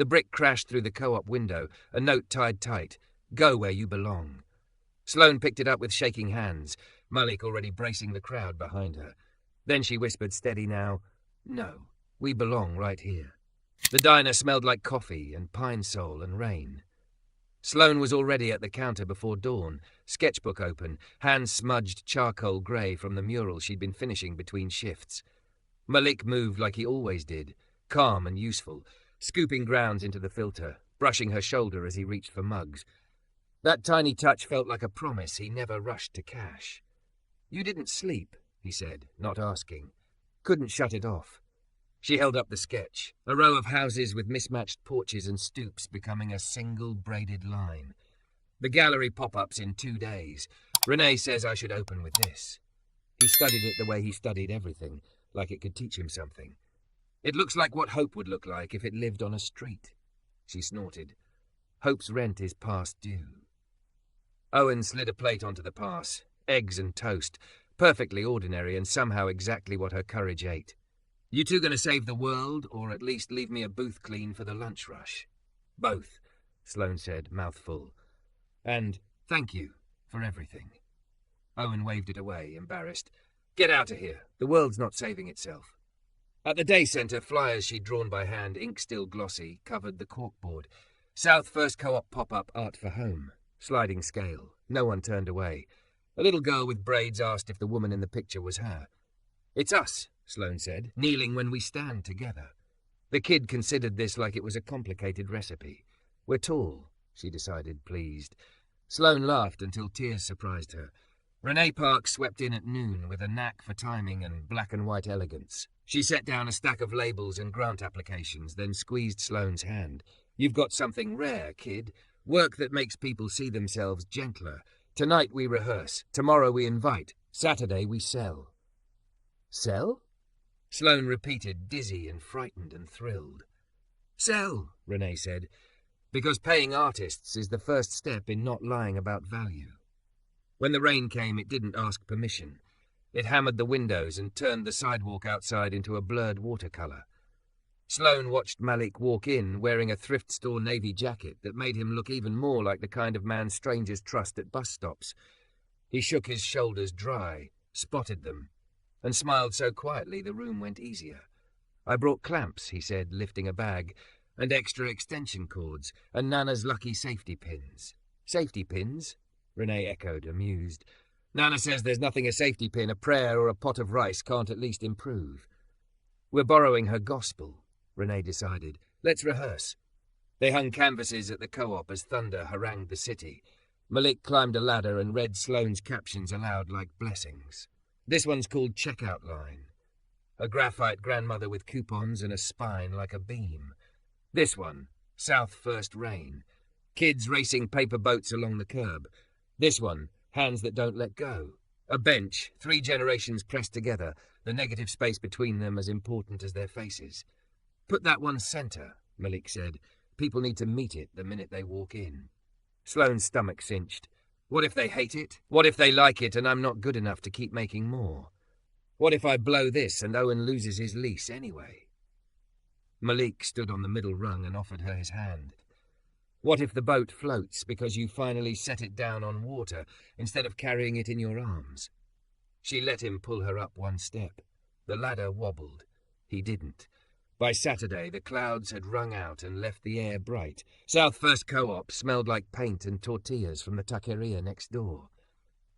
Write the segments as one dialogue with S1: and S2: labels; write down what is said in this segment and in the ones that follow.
S1: The brick crashed through the co-op window, a note tied tight. Go where you belong. Sloane picked it up with shaking hands, Malik already bracing the crowd behind her. Then she whispered, steady now, no, we belong right here. The diner smelled like coffee and pine sol and rain. Sloane was already at the counter before dawn, sketchbook open, hands smudged charcoal grey from the mural she'd been finishing between shifts. Malik moved like he always did, calm and useful, scooping grounds into the filter, brushing her shoulder as he reached for mugs. That tiny touch felt like a promise he never rushed to cash. You didn't sleep, he said, not asking. Couldn't shut it off. She held up the sketch, a row of houses with mismatched porches and stoops becoming a single braided line. The gallery pop-ups in 2 days. Renee says I should open with this. He studied it the way he studied everything, like it could teach him something. It looks like what hope would look like if it lived on a street. She snorted. Hope's rent is past due. Owen slid a plate onto the pass, eggs and toast, perfectly ordinary and somehow exactly what her courage ate. You two gonna save the world, or at least leave me a booth clean for the lunch rush? Both, Sloane said, mouth full. And thank you for everything. Owen waved it away, embarrassed. Get out of here. The world's not saving itself. At the day centre, flyers she'd drawn by hand, ink still glossy, covered the corkboard. South First Co-op pop-up art for home. Sliding scale. No one turned away. A little girl with braids asked if the woman in the picture was her. It's us, Sloane said, kneeling when we stand together. The kid considered this like it was a complicated recipe. We're tall, she decided, pleased. Sloane laughed until tears surprised her. Renee Park swept in at noon with a knack for timing and black and white elegance. She set down a stack of labels and grant applications, then squeezed Sloane's hand. You've got something rare, kid. Work that makes people see themselves gentler. Tonight we rehearse. Tomorrow we invite. Saturday we sell. Sell? Sloane repeated, dizzy and frightened and thrilled. Sell, Renee said, because paying artists is the first step in not lying about value. When the rain came, it didn't ask permission. It hammered the windows and turned the sidewalk outside into a blurred watercolour. Sloane watched Malik walk in, wearing a thrift store navy jacket that made him look even more like the kind of man strangers trust at bus stops. He shook his shoulders dry, spotted them, and smiled so quietly the room went easier. I brought clamps, he said, lifting a bag, and extra extension cords, and Nana's lucky safety pins. Safety pins? Renee echoed, amused. Nana says there's nothing a safety pin, a prayer, or a pot of rice can't at least improve. We're borrowing her gospel, Renee decided. Let's rehearse. They hung canvases at the co-op as thunder harangued the city. Malik climbed a ladder and read Sloane's captions aloud like blessings. This one's called Checkout Line. A graphite grandmother with coupons and a spine like a beam. This one, South First Rain. Kids racing paper boats along the curb. This one, Hands That Don't Let Go. A bench, 3 generations pressed together, the negative space between them as important as their faces. Put that one centre, Malik said. People need to meet it the minute they walk in. Sloane's stomach cinched. What if they hate it? What if they like it and I'm not good enough to keep making more? What if I blow this and Owen loses his lease anyway? Malik stood on the middle rung and offered her his hand. What if the boat floats because you finally set it down on water instead of carrying it in your arms? She let him pull her up 1 step. The ladder wobbled. He didn't. By Saturday, the clouds had wrung out and left the air bright. South First Co-op smelled like paint and tortillas from the taqueria next door.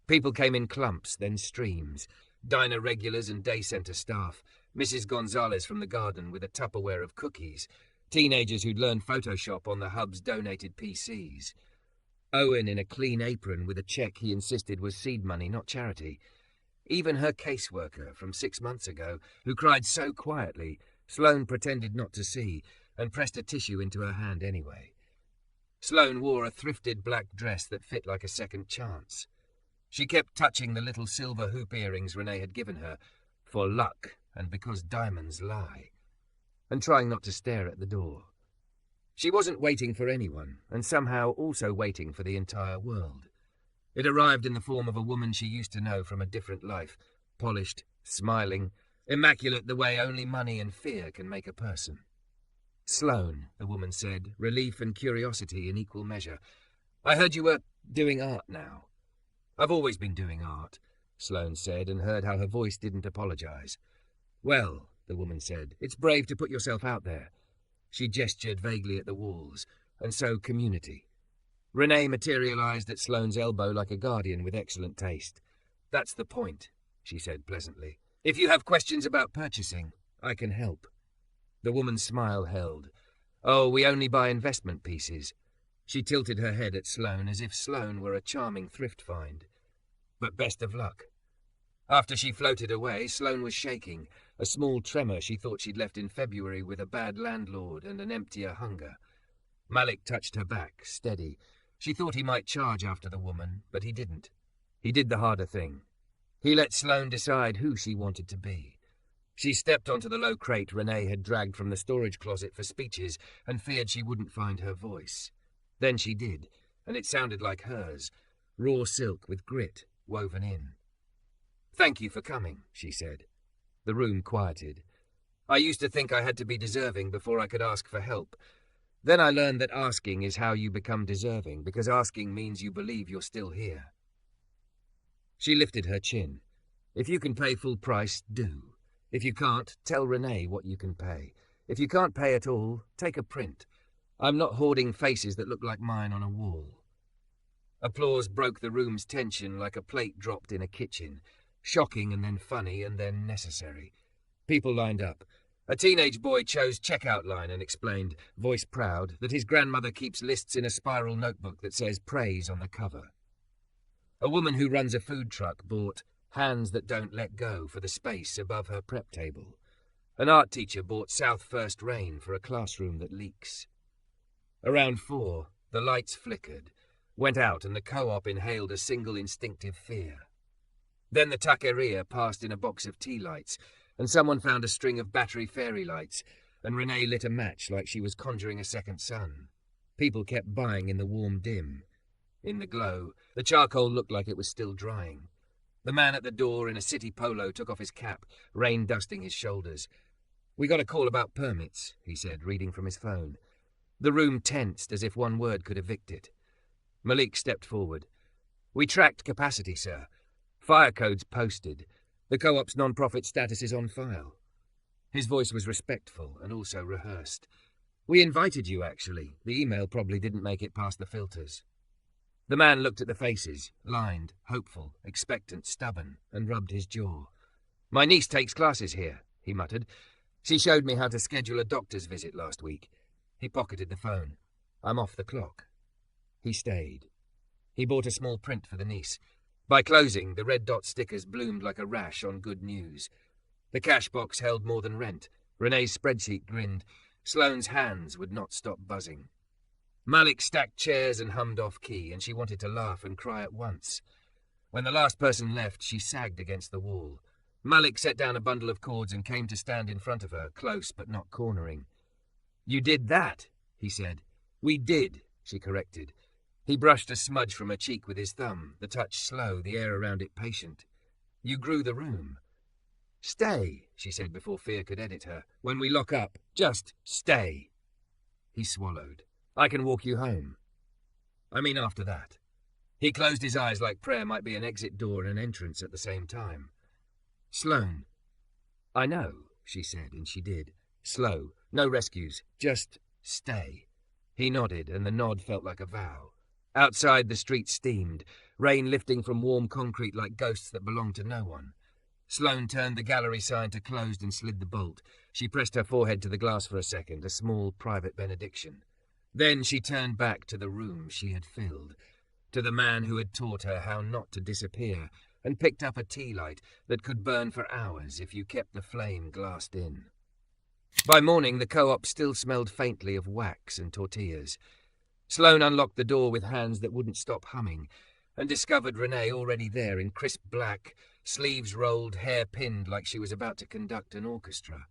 S1: People came in clumps, then streams. Diner regulars and day centre staff. Mrs. Gonzalez from the garden with a Tupperware of cookies. Teenagers who'd learned Photoshop on the hub's donated PCs. Owen in a clean apron with a cheque he insisted was seed money, not charity. Even her caseworker from 6 months ago, who cried so quietly, Sloane pretended not to see and pressed a tissue into her hand anyway. Sloane wore a thrifted black dress that fit like a second chance. She kept touching the little silver hoop earrings Renee had given her, for luck and because diamonds lie, and trying not to stare at the door. She wasn't waiting for anyone, and somehow also waiting for the entire world. It arrived in the form of a woman she used to know from a different life, polished, smiling, immaculate the way only money and fear can make a person. Sloane, the woman said, relief and curiosity in equal measure. I heard you were doing art now. I've always been doing art, Sloane said, and heard how her voice didn't apologize. Well, the woman said, it's brave to put yourself out there. She gestured vaguely at the walls, and so community. Renee materialized at Sloane's elbow like a guardian with excellent taste. That's the point, she said pleasantly. If you have questions about purchasing, I can help. The woman's smile held. Oh, we only buy investment pieces. She tilted her head at Sloane as if Sloane were a charming thrift find. But best of luck. After she floated away, Sloane was shaking, a small tremor she thought she'd left in February with a bad landlord and an emptier hunger. Malik touched her back, steady. She thought he might charge after the woman, but he didn't. He did the harder thing. He let Sloane decide who she wanted to be. She stepped onto the low crate Renee had dragged from the storage closet for speeches and feared she wouldn't find her voice. Then she did, and it sounded like hers, raw silk with grit woven in. Thank you for coming, she said. The room quieted. I used to think I had to be deserving before I could ask for help. Then I learned that asking is how you become deserving, because asking means you believe you're still here. She lifted her chin. If you can pay full price, do. If you can't, tell Renee what you can pay. If you can't pay at all, take a print. I'm not hoarding faces that look like mine on a wall. Applause broke the room's tension like a plate dropped in a kitchen. Shocking and then funny and then necessary. People lined up. A teenage boy chose checkout line and explained, voice proud, that his grandmother keeps lists in a spiral notebook that says praise on the cover. A woman who runs a food truck bought hands that don't let go for the space above her prep table. An art teacher bought South First Rain for a classroom that leaks. Around 4, the lights flickered, went out, and the co-op inhaled a single instinctive fear. Then the taqueria passed in a box of tea lights, and someone found a string of battery fairy lights, and Renee lit a match like she was conjuring a second sun. People kept buying in the warm dim. In the glow, the charcoal looked like it was still drying. The man at the door in a city polo took off his cap, rain dusting his shoulders. We got a call about permits, he said, reading from his phone. The room tensed as if one word could evict it. Malik stepped forward. We tracked capacity, sir. Fire codes posted. The co-op's non-profit status is on file. His voice was respectful and also rehearsed. We invited you, actually. The email probably didn't make it past the filters. The man looked at the faces, lined, hopeful, expectant, stubborn, and rubbed his jaw. My niece takes classes here, he muttered. She showed me how to schedule a doctor's visit last week. He pocketed the phone. I'm off the clock. He stayed. He bought a small print for the niece. By closing, the red dot stickers bloomed like a rash on good news. The cash box held more than rent. Renee's spreadsheet grinned. Sloane's hands would not stop buzzing. Malik stacked chairs and hummed off-key, and she wanted to laugh and cry at once. When the last person left, she sagged against the wall. Malik set down a bundle of cords and came to stand in front of her, close but not cornering. You did that, he said. We did, she corrected. He brushed a smudge from her cheek with his thumb, the touch slow, the air around it patient. You grew the room. Stay, she said before fear could edit her. When we lock up, just stay. He swallowed. I can walk you home. I mean after that. He closed his eyes like prayer might be an exit door and an entrance at the same time. Sloane. I know, she said, and she did. Slow, no rescues, just stay. He nodded, and the nod felt like a vow. Outside, the street steamed, rain lifting from warm concrete like ghosts that belonged to no one. Sloane turned the gallery sign to closed and slid the bolt. She pressed her forehead to the glass for a second, a small private benediction. Then she turned back to the room she had filled, to the man who had taught her how not to disappear, and picked up a tea light that could burn for hours if you kept the flame glassed in. By morning, the co-op still smelled faintly of wax and tortillas. Sloane unlocked the door with hands that wouldn't stop humming, and discovered Renee already there in crisp black, sleeves rolled, hair pinned like she was about to conduct an orchestra.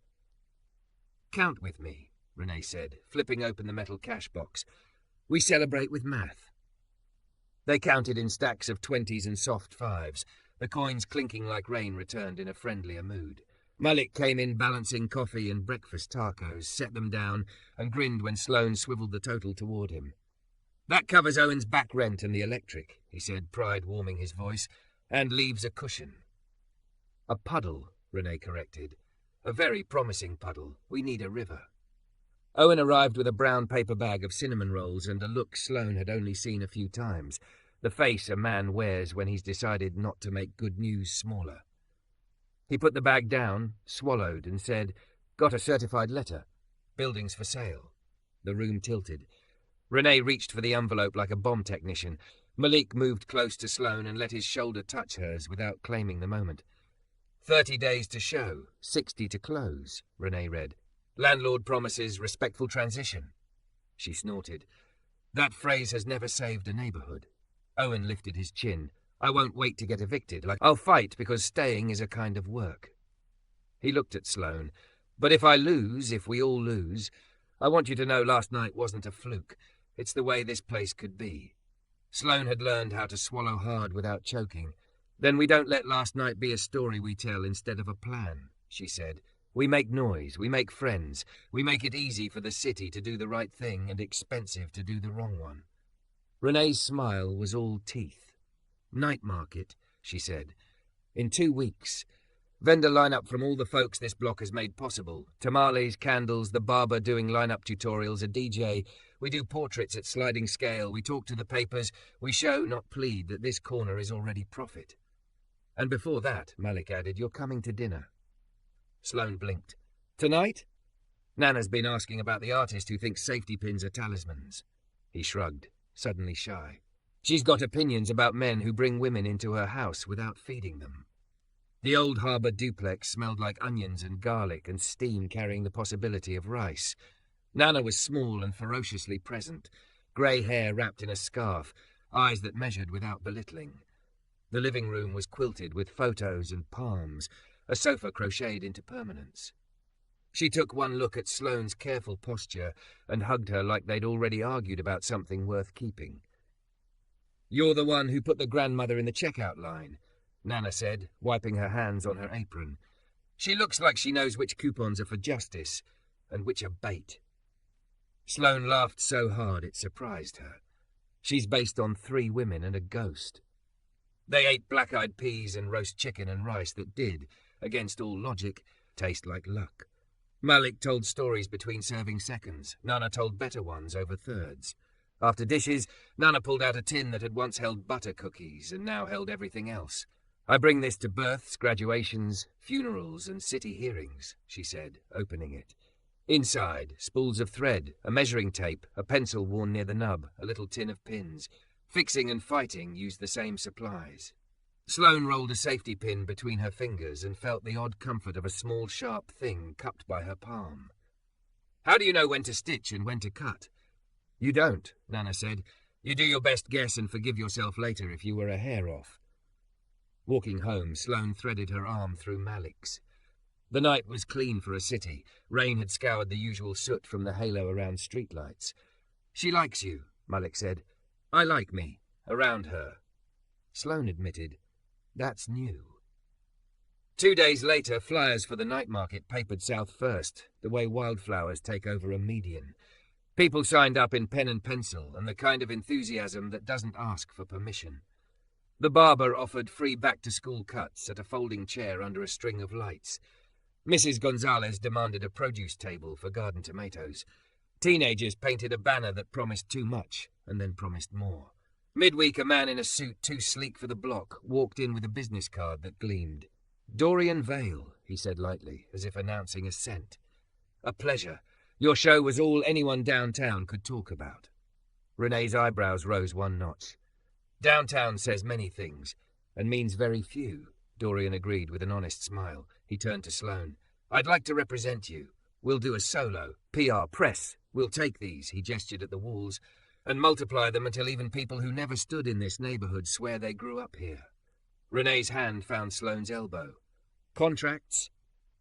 S1: Count with me, Renee said, flipping open the metal cash box. We celebrate with math. They counted in stacks of 20s and soft 5s, the coins clinking like rain returned in a friendlier mood. Malik came in balancing coffee and breakfast tacos, set them down, and grinned when Sloane swiveled the total toward him. "That covers Owen's back rent and the electric," he said, pride warming his voice, "and leaves a cushion." "A puddle," Renee corrected. "A very promising puddle. We need a river." Owen arrived with a brown paper bag of cinnamon rolls and a look Sloane had only seen a few times, the face a man wears when he's decided not to make good news smaller. He put the bag down, swallowed, and said, "Got a certified letter. Building's for sale." The room tilted. Renee reached for the envelope like a bomb technician. Malik moved close to Sloane and let his shoulder touch hers without claiming the moment. 30 days to show, 60 to close, Renee read. Landlord promises respectful transition. She snorted. That phrase has never saved a neighborhood. Owen lifted his chin. I won't wait to get evicted. I'll fight because staying is a kind of work. He looked at Sloane. But if I lose, if we all lose, I want you to know last night wasn't a fluke. It's the way this place could be. Sloane had learned how to swallow hard without choking. Then we don't let last night be a story we tell instead of a plan, she said. We make noise, we make friends, we make it easy for the city to do the right thing and expensive to do the wrong one. Renee's smile was all teeth. Night market, she said. In 2 weeks. Vendor lineup from all the folks this block has made possible. Tamales, candles, the barber doing lineup tutorials, a DJ. We do portraits at sliding scale. We talk to the papers. We show, not plead, that this corner is already profit. And before that, Malik added, you're coming to dinner. Sloane blinked. Tonight? Nana's been asking about the artist who thinks safety pins are talismans. He shrugged, suddenly shy. She's got opinions about men who bring women into her house without feeding them. The old harbour duplex smelled like onions and garlic and steam carrying the possibility of rice. Nana was small and ferociously present, grey hair wrapped in a scarf, eyes that measured without belittling. The living room was quilted with photos and palms, a sofa crocheted into permanence. She took one look at Sloane's careful posture and hugged her like they'd already argued about something worth keeping. You're the one who put the grandmother in the checkout line, Nana said, wiping her hands on her apron. She looks like she knows which coupons are for justice and which are bait. Sloane laughed so hard it surprised her. She's based on 3 women and a ghost. They ate black-eyed peas and roast chicken and rice that did, against all logic, taste like luck. Malik told stories between serving seconds. Nana told better ones over thirds. After dishes, Nana pulled out a tin that had once held butter cookies and now held everything else. I bring this to births, graduations, funerals, and city hearings, she said, opening it. Inside, spools of thread, a measuring tape, a pencil worn near the nub, a little tin of pins. Fixing and fighting used the same supplies. Sloane rolled a safety pin between her fingers and felt the odd comfort of a small, sharp thing cupped by her palm. How do you know when to stitch and when to cut? You don't, Nana said. You do your best guess and forgive yourself later if you were a hair off. Walking home, Sloane threaded her arm through Malik's. The night was clean for a city. Rain had scoured the usual soot from the halo around streetlights. She likes you, Malik said. I like me, around her. Sloane admitted, that's new. 2 days later, flyers for the night market papered South First, the way wildflowers take over a median. People signed up in pen and pencil, and the kind of enthusiasm that doesn't ask for permission. The barber offered free back-to-school cuts at a folding chair under a string of lights. Mrs. Gonzalez demanded a produce table for garden tomatoes. Teenagers painted a banner that promised too much and then promised more. Midweek, a man in a suit too sleek for the block walked in with a business card that gleamed. Dorian Vale, he said lightly, as if announcing a scent. A pleasure. Your show was all anyone downtown could talk about. Renee's eyebrows rose 1 notch. Downtown says many things, and means very few, Dorian agreed with an honest smile. He turned to Sloane. I'd like to represent you. We'll do a solo. PR, press. We'll take these, he gestured at the walls, and multiply them until even people who never stood in this neighborhood swear they grew up here. Renee's hand found Sloane's elbow. Contracts?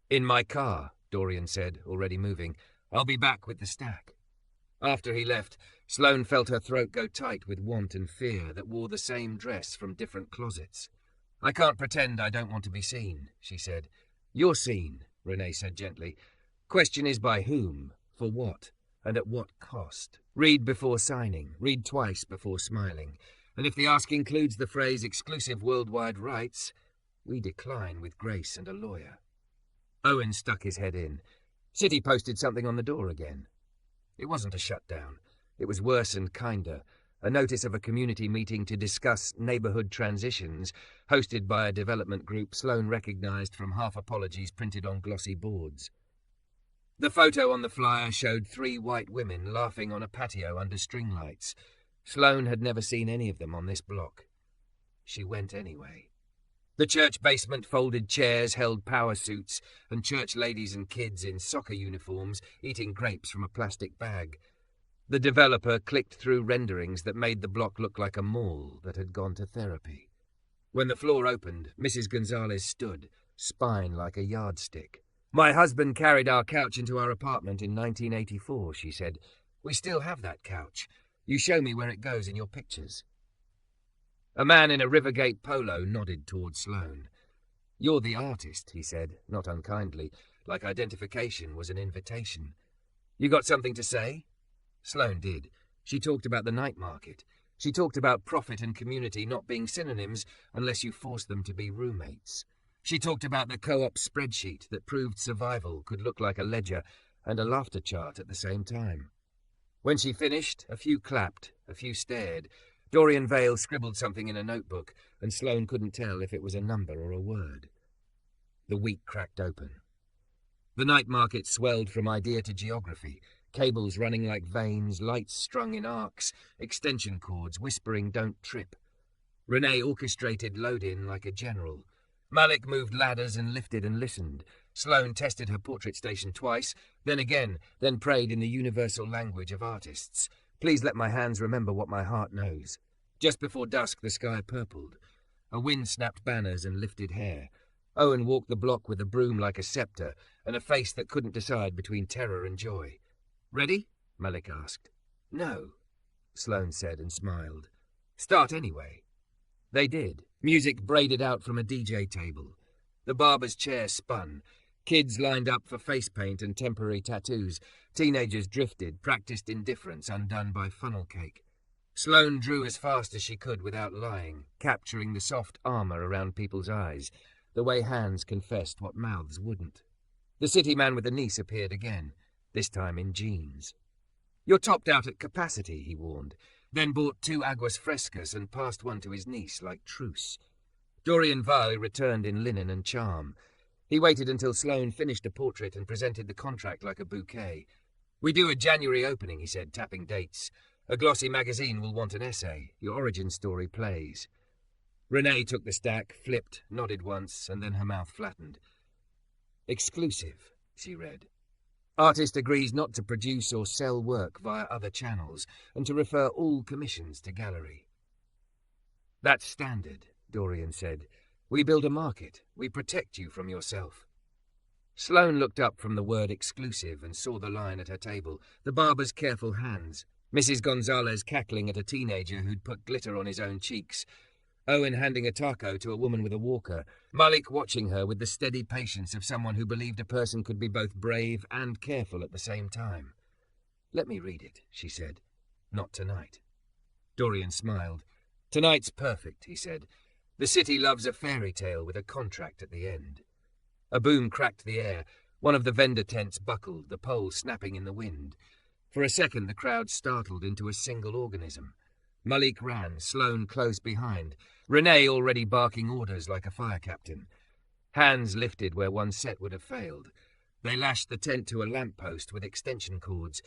S1: In my car, Dorian said, already moving. I'll be back with the stack. After he left, Sloane felt her throat go tight with want and fear that wore the same dress from different closets. I can't pretend I don't want to be seen, she said. You're seen, Renee said gently. Question is by whom, for what, and at what cost. Read before signing, read twice before smiling. And if the ask includes the phrase exclusive worldwide rights, we decline with grace and a lawyer. Owen stuck his head in. City posted something on the door again. It wasn't a shutdown. It was worse and kinder. A notice of a community meeting to discuss neighbourhood transitions, hosted by a development group Sloane recognised from half apologies printed on glossy boards. The photo on the flyer showed 3 white women laughing on a patio under string lights. Sloane had never seen any of them on this block. She went anyway. The church basement folded chairs held power suits and church ladies and kids in soccer uniforms eating grapes from a plastic bag. The developer clicked through renderings that made the block look like a mall that had gone to therapy. When the floor opened, Mrs. Gonzalez stood, spine like a yardstick. My husband carried our couch into our apartment in 1984, she said. We still have that couch. You show me where it goes in your pictures. A man in a Rivergate polo nodded toward Sloane. You're the artist, he said, not unkindly, like identification was an invitation. You got something to say? Sloane did. She talked about the night market. She talked about profit and community not being synonyms unless you force them to be roommates. She talked about the co-op spreadsheet that proved survival could look like a ledger and a laughter chart at the same time. When she finished, a few clapped, a few stared. Dorian Vale scribbled something in a notebook, and Sloane couldn't tell if it was a number or a word. The week cracked open. The night market swelled from idea to geography, cables running like veins, lights strung in arcs, extension cords whispering don't trip. Renee orchestrated load-in like a general. Malik moved ladders and lifted and listened. Sloane tested her portrait station twice, then again, then prayed in the universal language of artists. Please let my hands remember what my heart knows. Just before dusk, the sky purpled. A wind snapped banners and lifted hair. Owen walked the block with a broom like a scepter and a face that couldn't decide between terror and joy. Ready? Malik asked. No, Sloane said and smiled. Start anyway. They did. Music braided out from a DJ table. The barber's chair spun. Kids lined up for face paint and temporary tattoos. Teenagers drifted, practiced indifference undone by funnel cake. Sloane drew as fast as she could without lying, capturing the soft armour around people's eyes, the way hands confessed what mouths wouldn't. The city man with the niece appeared again, this time in jeans. You're topped out at capacity, he warned, then bought 2 aguas frescas and passed one to his niece like truce. Dorian Vale returned in linen and charm. He waited until Sloane finished a portrait and presented the contract like a bouquet. We do a January opening, he said, tapping dates. A glossy magazine will want an essay. Your origin story plays. Renee took the stack, flipped, nodded once, and then her mouth flattened. Exclusive, she read. Artist agrees not to produce or sell work via other channels, and to refer all commissions to gallery. That's standard, Dorian said. We build a market. We protect you from yourself. Sloane looked up from the word exclusive and saw the line at her table, the barber's careful hands, Mrs. Gonzalez cackling at a teenager who'd put glitter on his own cheeks, Owen handing a taco to a woman with a walker, Malik watching her with the steady patience of someone who believed a person could be both brave and careful at the same time. Let me read it, she said. Not tonight. Dorian smiled. Tonight's perfect, he said. The city loves a fairy tale with a contract at the end. A boom cracked the air. One of the vendor tents buckled, the pole snapping in the wind. For a second the crowd startled into a single organism. Malik ran, Sloane close behind, Renee already barking orders like a fire captain. Hands lifted where one set would have failed. They lashed the tent to a lamppost with extension cords.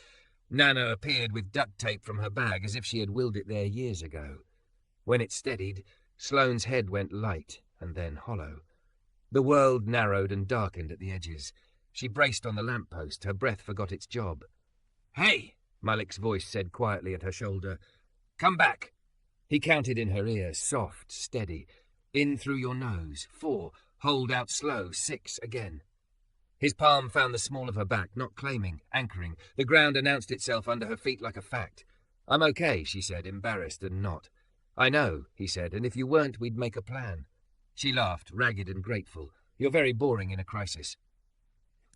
S1: Nana appeared with duct tape from her bag as if she had willed it there years ago. When it steadied, Sloane's head went light and then hollow. The world narrowed and darkened at the edges. She braced on the lamppost, her breath forgot its job. Hey, Malik's voice said quietly at her shoulder. Come back. He counted in her ear, soft, steady. In through your nose. 4. Hold out slow. 6 again. His palm found the small of her back, not claiming, anchoring. The ground announced itself under her feet like a fact. I'm okay, she said, embarrassed and not. I know, he said, and if you weren't, we'd make a plan. She laughed, ragged and grateful. You're very boring in a crisis.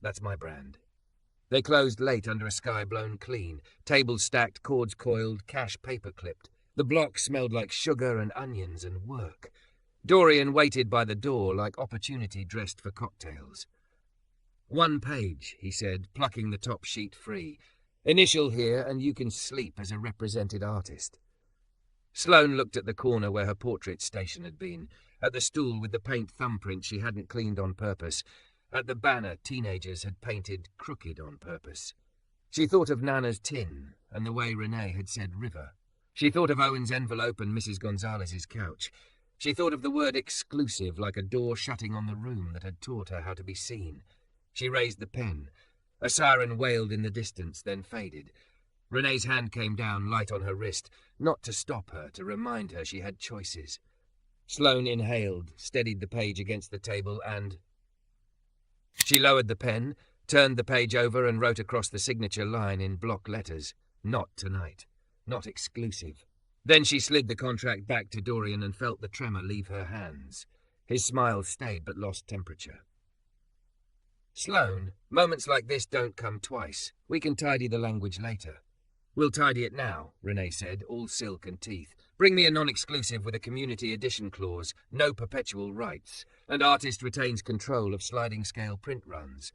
S1: That's my brand. They closed late under a sky blown clean, tables stacked, cords coiled, cash paper clipped. The block smelled like sugar and onions and work. Dorian waited by the door like opportunity dressed for cocktails. 1 page, he said, plucking the top sheet free. Initial here, and you can sleep as a represented artist. Sloane looked at the corner where her portrait station had been, at the stool with the paint thumbprint she hadn't cleaned on purpose, at the banner teenagers had painted crooked on purpose. She thought of Nana's tin and the way Renee had said river. She thought of Owen's envelope and Mrs. Gonzalez's couch. She thought of the word exclusive like a door shutting on the room that had taught her how to be seen. She raised the pen. A siren wailed in the distance, then faded. Renee's hand came down, light on her wrist, not to stop her, to remind her she had choices. Sloane inhaled, steadied the page against the table, and... She lowered the pen, turned the page over and wrote across the signature line in block letters. Not tonight. Not exclusive. Then she slid the contract back to Dorian and felt the tremor leave her hands. His smile stayed but lost temperature. Sloane, moments like this don't come twice. We can tidy the language later. We'll tidy it now, Renee said, all silk and teeth. Bring me a non-exclusive with a community edition clause, no perpetual rights, and artist retains control of sliding-scale print runs.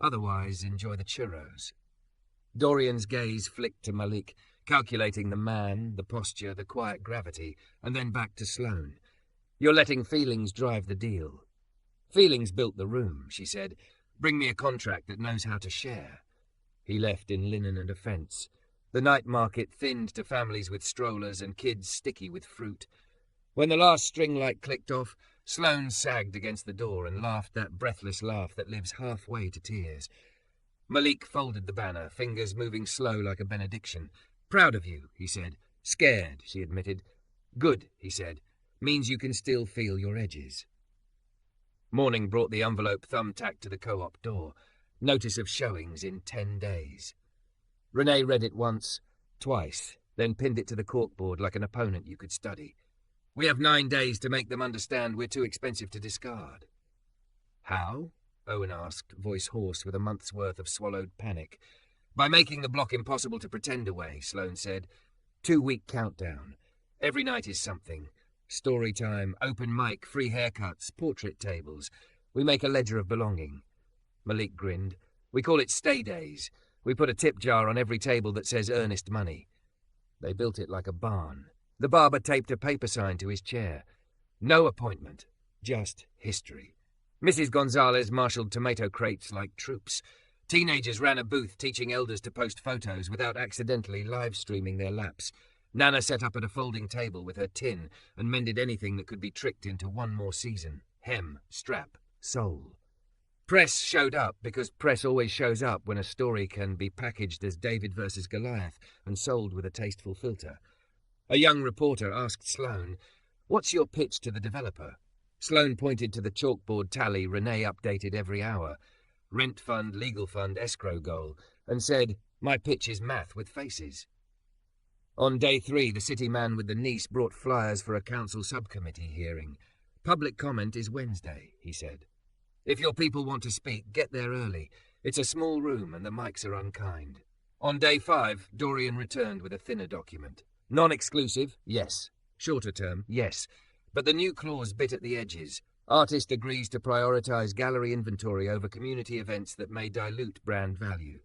S1: Otherwise, enjoy the churros. Dorian's gaze flicked to Malik, calculating the man, the posture, the quiet gravity, and then back to Sloane. You're letting feelings drive the deal. Feelings built the room, she said. Bring me a contract that knows how to share. He left in linen and a fence. The night market thinned to families with strollers and kids sticky with fruit. When the last string light clicked off, Sloane sagged against the door and laughed that breathless laugh that lives halfway to tears. Malik folded the banner, fingers moving slow like a benediction. Proud of you, he said. Scared, she admitted. Good, he said. Means you can still feel your edges. Morning brought the envelope thumbtacked to the co-op door. Notice of showings in 10 days. Renee read it once, twice, then pinned it to the corkboard like an opponent you could study. We have 9 days to make them understand we're too expensive to discard. How? Owen asked, voice hoarse with a month's worth of swallowed panic. By making the block impossible to pretend away, Sloane said. 2-week countdown. Every night is something. Story time, open mic, free haircuts, portrait tables. We make a ledger of belonging. Malik grinned. We call it stay days. We put a tip jar on every table that says earnest money. They built it like a barn. The barber taped a paper sign to his chair. No appointment, just history. Mrs. Gonzalez marshaled tomato crates like troops. Teenagers ran a booth teaching elders to post photos without accidentally live-streaming their laps. Nana set up at a folding table with her tin and mended anything that could be tricked into one more season. Hem, strap, sole. Press showed up because press always shows up when a story can be packaged as David versus Goliath and sold with a tasteful filter. A young reporter asked Sloane, "What's your pitch to the developer?" Sloane pointed to the chalkboard tally Renee updated every hour. Rent fund, legal fund, escrow goal, and said, "My pitch is math with faces." On day 3, the city man with the niece brought flyers for a council subcommittee hearing. Public comment is Wednesday, he said. If your people want to speak, get there early. It's a small room and the mics are unkind. On day 5, Dorian returned with a thinner document. Non-exclusive, yes. Shorter term, yes. But the new clause bit at the edges. Artist agrees to prioritize gallery inventory over community events that may dilute brand value.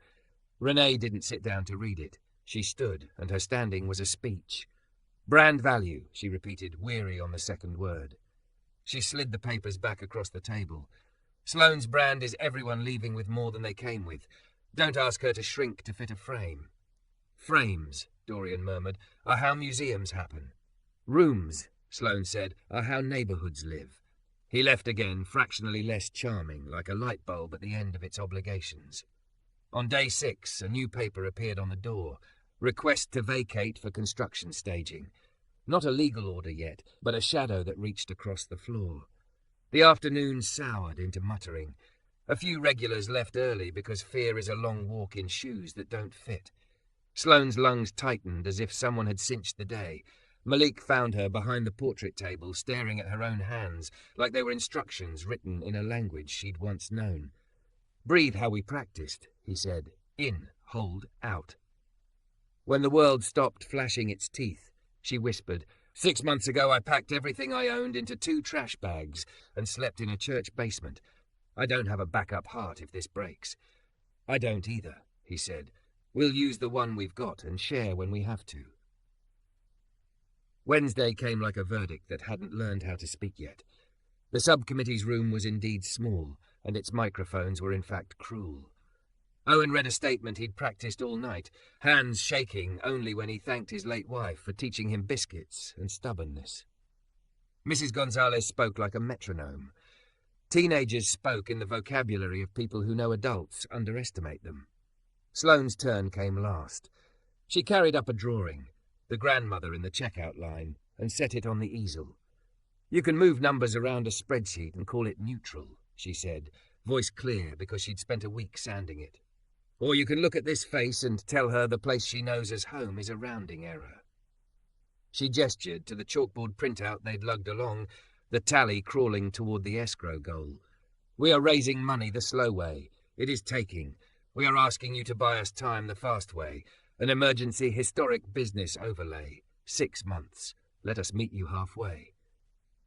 S1: Renee didn't sit down to read it. She stood, and her standing was a speech. Brand value, she repeated, weary on the second word. She slid the papers back across the table. Sloane's brand is everyone leaving with more than they came with. Don't ask her to shrink to fit a frame. Frames, Dorian murmured, are how museums happen. Rooms, Sloane said, are how neighborhoods live. He left again, fractionally less charming, like a light bulb at the end of its obligations. On day 6, a new paper appeared on the door. Request to vacate for construction staging. Not a legal order yet, but a shadow that reached across the floor. The afternoon soured into muttering. A few regulars left early because fear is a long walk in shoes that don't fit. Sloane's lungs tightened as if someone had cinched the day. Malik found her behind the portrait table, staring at her own hands like they were instructions written in a language she'd once known. Breathe how we practiced, he said. In, hold, out. When the world stopped flashing its teeth, she whispered, 6 months ago I packed everything I owned into 2 trash bags and slept in a church basement. I don't have a backup heart if this breaks. I don't either, he said. We'll use the one we've got and share when we have to. Wednesday came like a verdict that hadn't learned how to speak yet. The subcommittee's room was indeed small, and its microphones were in fact cruel. Owen read a statement he'd practiced all night, hands shaking only when he thanked his late wife for teaching him biscuits and stubbornness. Mrs. Gonzalez spoke like a metronome. Teenagers spoke in the vocabulary of people who know adults underestimate them. Sloane's turn came last. She carried up a drawing, the grandmother in the checkout line, and set it on the easel. You can move numbers around a spreadsheet and call it neutral, she said, voice clear because she'd spent a week sanding it. Or you can look at this face and tell her the place she knows as home is a rounding error. She gestured to the chalkboard printout they'd lugged along, the tally crawling toward the escrow goal. We are raising money the slow way. It is taking. We are asking you to buy us time the fast way. An emergency historic business overlay. 6 months. Let us meet you halfway.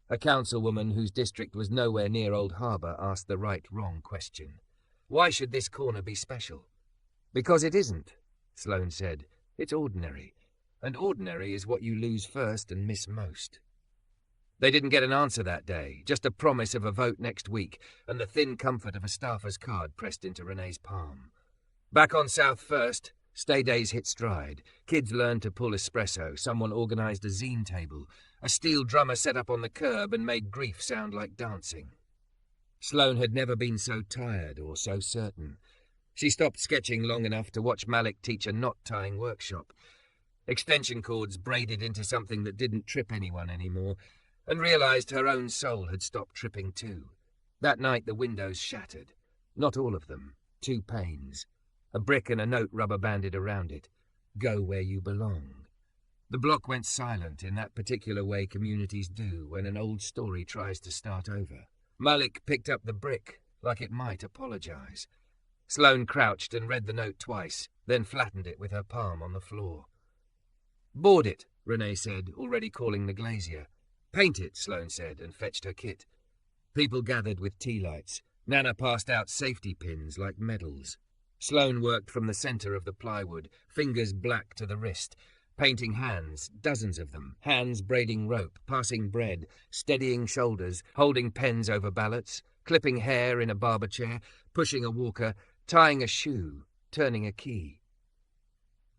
S1: A councilwoman whose district was nowhere near Old Harbour asked the right-wrong question. Why should this corner be special? Because it isn't, Sloane said. It's ordinary. And ordinary is what you lose first and miss most. They didn't get an answer that day, just a promise of a vote next week and the thin comfort of a staffer's card pressed into Renee's palm. Back on South First, stay days hit stride. Kids learned to pull espresso, someone organised a zine table, a steel drummer set up on the curb and made grief sound like dancing. Sloane had never been so tired or so certain. She stopped sketching long enough to watch Malik teach a knot-tying workshop. Extension cords braided into something that didn't trip anyone anymore, and realised her own soul had stopped tripping too. That night the windows shattered. Not all of them. 2 panes. A brick and a note rubber-banded around it. Go where you belong. The block went silent in that particular way communities do when an old story tries to start over. Malik picked up the brick, like it might apologise. Sloane crouched and read the note twice, then flattened it with her palm on the floor. Board it, Renee said, already calling the glazier. Paint it, Sloane said, and fetched her kit. People gathered with tea lights. Nana passed out safety pins like medals. Sloane worked from the centre of the plywood, fingers black to the wrist, painting hands, dozens of them, hands braiding rope, passing bread, steadying shoulders, holding pens over ballots, clipping hair in a barber chair, pushing a walker, tying a shoe, turning a key.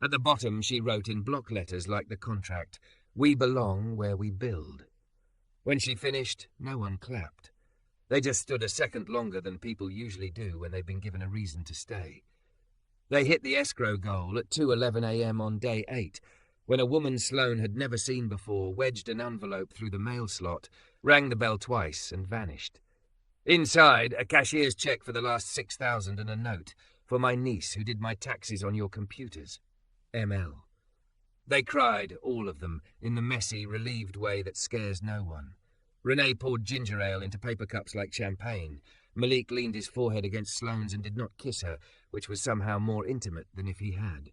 S1: At the bottom she wrote in block letters like the contract, "We belong where we build." When she finished, no one clapped. They just stood a second longer than people usually do when they've been given a reason to stay. They hit the escrow goal at 2:11 a.m. on day 8, when a woman Sloane had never seen before wedged an envelope through the mail slot, rang the bell twice and vanished. Inside, a cashier's cheque for the last 6,000 and a note, for my niece who did my taxes on your computers. ML. They cried, all of them, in the messy, relieved way that scares no one. Renee poured ginger ale into paper cups like champagne. Malik leaned his forehead against Sloane's and did not kiss her, which was somehow more intimate than if he had.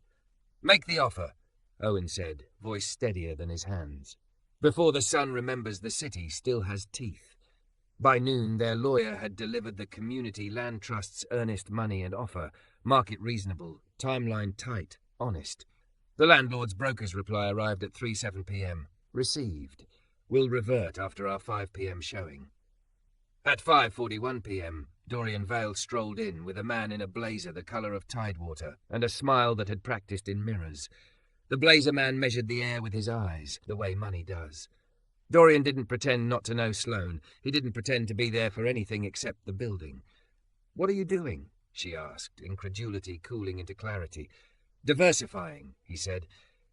S1: Make the offer, Owen said, voice steadier than his hands. Before the sun remembers, the city still has teeth. By noon, their lawyer had delivered the Community Land Trust's earnest money and offer, market reasonable, timeline tight, honest. The landlord's broker's reply arrived at 3:07 p.m. Received. Will revert after our 5 p.m. showing. At 5:41 p.m., Dorian Vale strolled in with a man in a blazer the colour of tidewater and a smile that had practised in mirrors. The blazer man measured the air with his eyes, the way money does. Dorian didn't pretend not to know Sloane. He didn't pretend to be there for anything except the building. What are you doing? She asked, incredulity cooling into clarity. Diversifying, he said.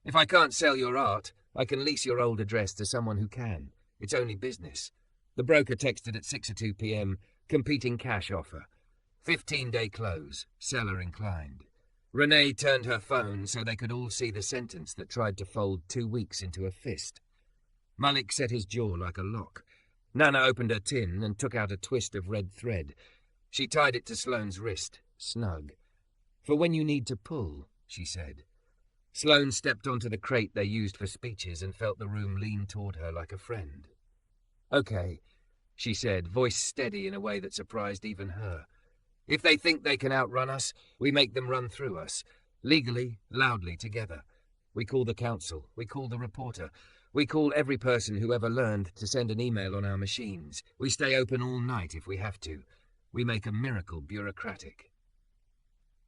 S1: If I can't sell your art, I can lease your old address to someone who can. It's only business. The broker texted at 6:02 p.m, competing cash offer. 15-day close, seller inclined. Renee turned her phone so they could all see the sentence that tried to fold 2 weeks into a fist. Malik set his jaw like a lock. Nana opened her tin and took out a twist of red thread. She tied it to Sloane's wrist, snug. "For when you need to pull," she said. Sloane stepped onto the crate they used for speeches and felt the room lean toward her like a friend. "Okay," she said, voice steady in a way that surprised even her. "If they think they can outrun us, we make them run through us. Legally, loudly, together. We call the council. We call the reporter. We call every person who ever learned to send an email on our machines. We stay open all night if we have to. We make a miracle bureaucratic."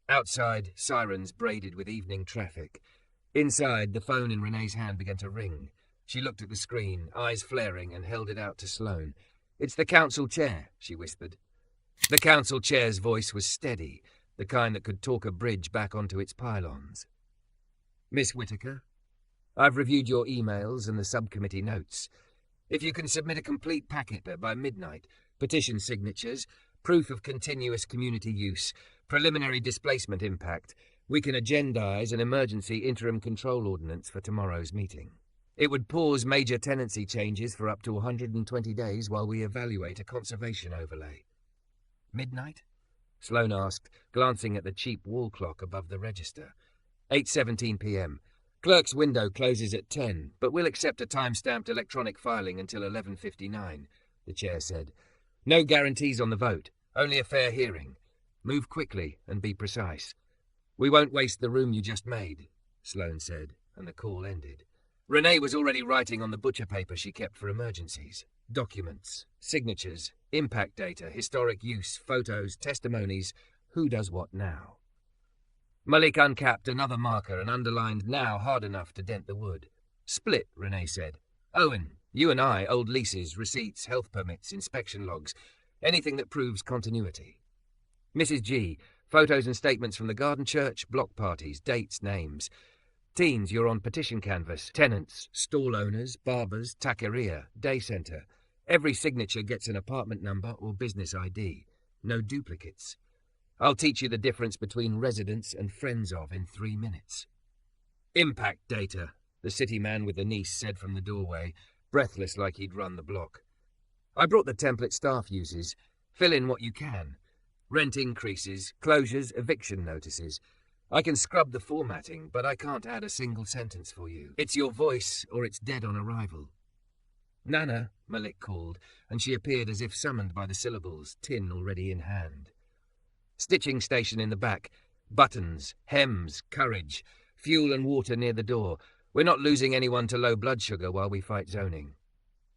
S1: Outside, sirens braided with evening traffic. Inside, the phone in Renee's hand began to ring. She looked at the screen, eyes flaring, and held it out to Sloane. "It's the council chair," she whispered. The council chair's voice was steady, the kind that could talk a bridge back onto its pylons. "Miss Whitaker, I've reviewed your emails and the subcommittee notes. If you can submit a complete packet by midnight, petition signatures, proof of continuous community use, preliminary displacement impact, we can agendize an emergency interim control ordinance for tomorrow's meeting. It would pause major tenancy changes for up to 120 days while we evaluate a conservation overlay." "Midnight?" Sloane asked, glancing at the cheap wall clock above the register. 8:17 p.m. Clerk's window closes at 10, but we'll accept a time-stamped electronic filing until 11:59, the chair said. "No guarantees on the vote, only a fair hearing. Move quickly and be precise." "We won't waste the room you just made," Sloane said, and the call ended. Renee was already writing on the butcher paper she kept for emergencies. Documents, signatures, impact data, historic use, photos, testimonies. Who does what now? Malik uncapped another marker and underlined now hard enough to dent the wood. "Split," Renee said. "Owen, you and I, old leases, receipts, health permits, inspection logs, anything that proves continuity. Mrs. G, photos and statements from the garden church, block parties, dates, names. Teens, you're on petition canvas, tenants, stall owners, barbers, taqueria, day centre. Every signature gets an apartment number or business ID. No duplicates. I'll teach you the difference between residents and friends of in 3 minutes." "Impact data," the city man with the niece said from the doorway, breathless like he'd run the block. "I brought the template staff uses. Fill in what you can. Rent increases, closures, eviction notices. I can scrub the formatting, but I can't add a single sentence for you. It's your voice or it's dead on arrival." "Nana," Malik called, and she appeared as if summoned by the syllables, tin already in hand. Stitching station in the back. Buttons, hems, courage, fuel and water near the door. We're not losing anyone to low blood sugar while we fight zoning.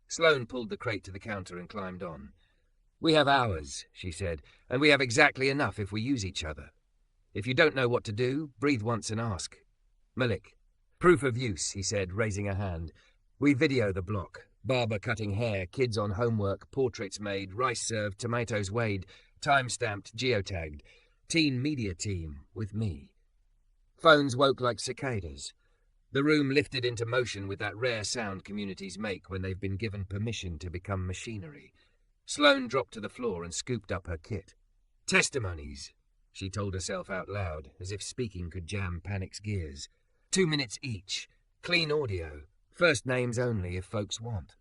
S1: Sloane pulled the crate to the counter and climbed on. "We have hours," she said, "and we have exactly enough if we use each other. If you don't know what to do, breathe once and ask." "Malik." "Proof of use," he said, raising a hand. "We video the block. Barber cutting hair, kids on homework, portraits made, rice served, tomatoes weighed, time-stamped, geotagged. Teen media team, with me." Phones woke like cicadas. The room lifted into motion with that rare sound communities make when they've been given permission to become machinery. Sloane dropped to the floor and scooped up her kit. "Testimonies," she told herself out loud, as if speaking could jam panic's gears. 2 minutes each. Clean audio. First names only if folks want.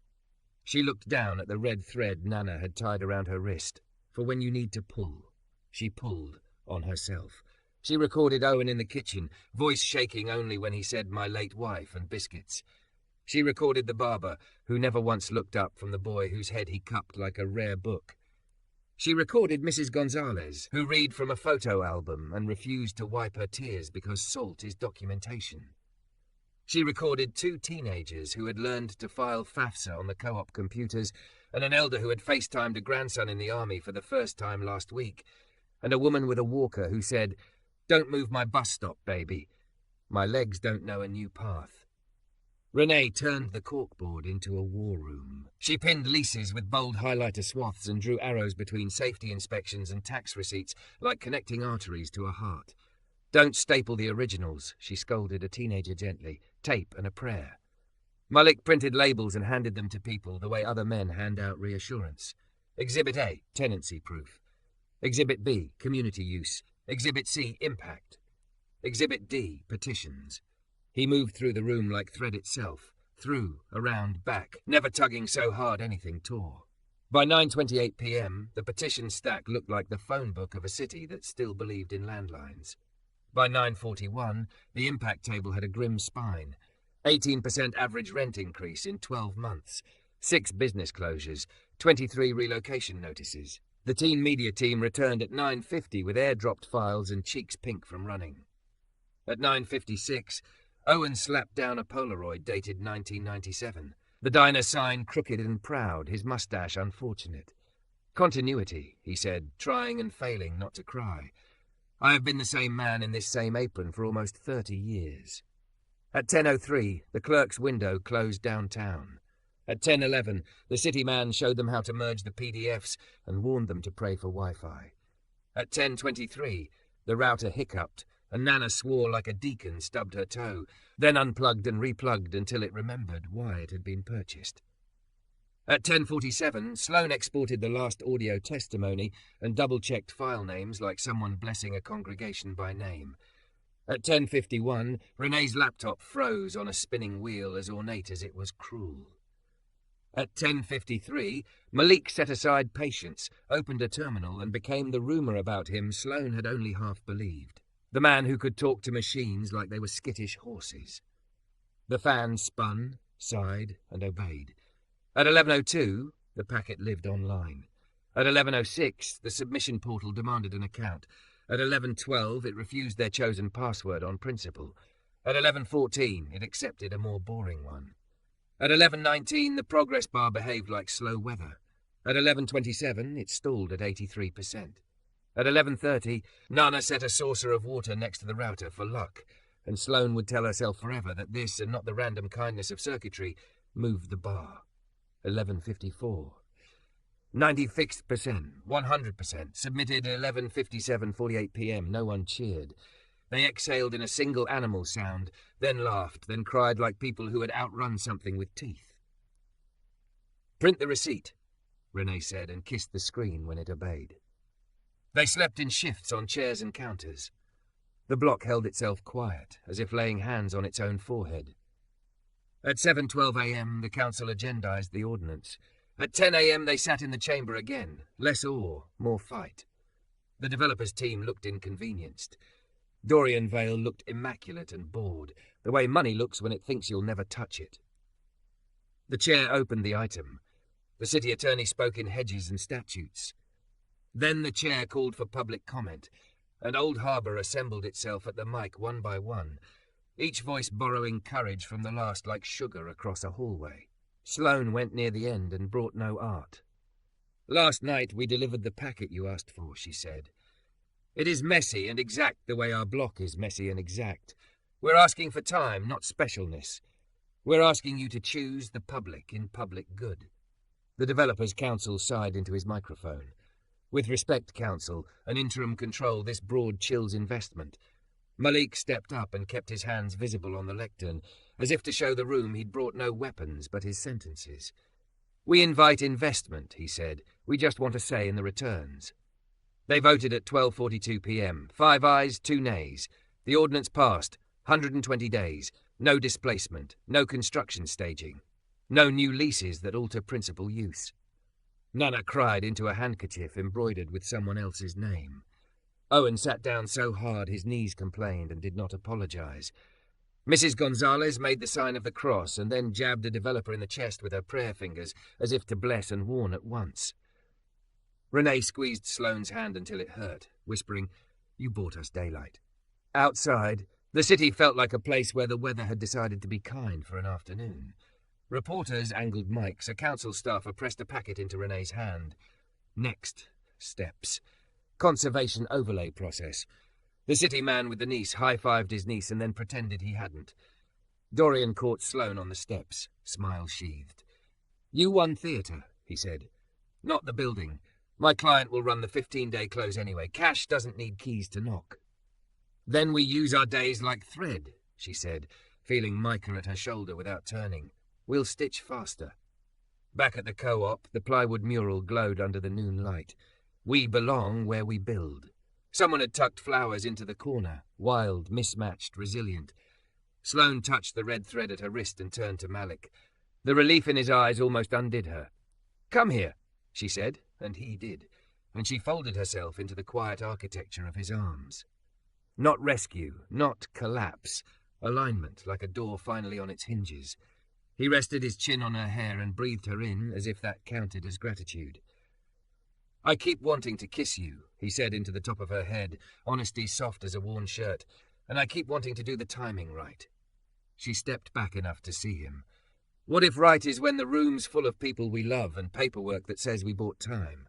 S1: She looked down at the red thread Nana had tied around her wrist. For when you need to pull. She pulled on herself. She recorded Owen in the kitchen, voice shaking only when he said "my late wife" and biscuits. She recorded the barber, who never once looked up from the boy whose head he cupped like a rare book. She recorded Mrs. Gonzalez, who read from a photo album and refused to wipe her tears because salt is documentation. She recorded 2 teenagers who had learned to file FAFSA on the co-op computers, and an elder who had FaceTimed a grandson in the army for the first time last week, and a woman with a walker who said, "Don't move my bus stop, baby. My legs don't know a new path." Renee turned the corkboard into a war room. She pinned leases with bold highlighter swaths and drew arrows between safety inspections and tax receipts, like connecting arteries to a heart. "Don't staple the originals," she scolded a teenager gently. "Tape and a prayer." Malik printed labels and handed them to people the way other men hand out reassurance. Exhibit A, tenancy proof. Exhibit B, community use. Exhibit C, impact. Exhibit D, petitions. He moved through the room like thread itself, through, around, back, never tugging so hard anything tore. By 9:28 p.m., the petition stack looked like the phone book of a city that still believed in landlines. By 9:41, the impact table had a grim spine. 18% average rent increase in 12 months. 6 business closures. 23 relocation notices. The teen media team returned at 9:50 with airdropped files and cheeks pink from running. At 9:56, Owen slapped down a Polaroid dated 1997. The diner sign crooked and proud, his mustache unfortunate. Continuity, he said, trying and failing not to cry. I have been the same man in this same apron for almost 30 years. At 10:03, the clerk's window closed downtown. At 10:11, the city man showed them how to merge the PDFs and warned them to pray for Wi-Fi. At 10:23, the router hiccuped, and Nana swore like a deacon stubbed her toe, then unplugged and replugged until it remembered why it had been purchased. At 10:47, Sloane exported the last audio testimony and double-checked file names like someone blessing a congregation by name. At 10:51, Renee's laptop froze on a spinning wheel as ornate as it was cruel. At 10:53, Malik set aside patience, opened a terminal, and became the rumor about him Sloane had only half believed. The man who could talk to machines like they were skittish horses. The fan spun, sighed, and obeyed. At 11:02, the packet lived online. At 11:06, the submission portal demanded an account. At 11:12, it refused their chosen password on principle. At 11:14, it accepted a more boring one. At 11:19, the progress bar behaved like slow weather. At 11:27, it stalled at 83%. At 11:30, Nana set a saucer of water next to the router for luck, and Sloane would tell herself forever that this, and not the random kindness of circuitry, moved the bar. 11:54. 96%, 100%, submitted at 11:57:48 p.m. No one cheered. They exhaled in a single animal sound, then laughed, then cried like people who had outrun something with teeth. Print the receipt, Renee said, and kissed the screen when it obeyed. They slept in shifts on chairs and counters. The block held itself quiet, as if laying hands on its own forehead. At 7:12 a.m., the council agendized the ordinance. At 10 a.m., they sat in the chamber again. Less awe, more fight. The developers' team looked inconvenienced. Dorian Vale looked immaculate and bored, the way money looks when it thinks you'll never touch it. The chair opened the item. The city attorney spoke in hedges and statutes. Then the chair called for public comment, and Old Harbour assembled itself at the mic one by one, each voice borrowing courage from the last like sugar across a hallway. Sloane went near the end and brought no art. Last night we delivered the packet you asked for, she said. It is messy and exact the way our block is messy and exact. We're asking for time, not specialness. We're asking you to choose the public in public good. The Developers' Council sighed into his microphone. With respect, Council, an interim control, this broad chills investment. Malik stepped up and kept his hands visible on the lectern, as if to show the room he'd brought no weapons but his sentences. We invite investment, he said. We just want a say in the returns. They voted at 12:42 p.m. 5 ayes, 2 nays. The ordinance passed. 120 days. No displacement. No construction staging. No new leases that alter principal use. Nana cried into a handkerchief embroidered with someone else's name. Owen sat down so hard his knees complained and did not apologize. Mrs. Gonzalez made the sign of the cross and then jabbed a developer in the chest with her prayer fingers, as if to bless and warn at once. Renee squeezed Sloane's hand until it hurt, whispering, "You bought us daylight." Outside, the city felt like a place where the weather had decided to be kind for an afternoon. Reporters angled mics. A council staffer pressed a packet into Renee's hand. Next steps. Conservation overlay process. The city man with the niece high-fived his niece and then pretended he hadn't. Dorian caught Sloane on the steps, smile sheathed. "You won theatre," he said. "Not the building. My client will run the 15-day close anyway. Cash doesn't need keys to knock." "Then we use our days like thread," she said, feeling Micah at her shoulder without turning. "We'll stitch faster." Back at the co-op, the plywood mural glowed under the noon light. We belong where we build. Someone had tucked flowers into the corner, wild, mismatched, resilient. Sloane touched the red thread at her wrist and turned to Malik. The relief in his eyes almost undid her. "Come here," she said, and he did, and she folded herself into the quiet architecture of his arms. Not rescue, not collapse, alignment like a door finally on its hinges. He rested his chin on her hair and breathed her in as if that counted as gratitude. "I keep wanting to kiss you," he said into the top of her head, honesty soft as a worn shirt, "and I keep wanting to do the timing right." She stepped back enough to see him. "What if right is when the room's full of people we love and paperwork that says we bought time?"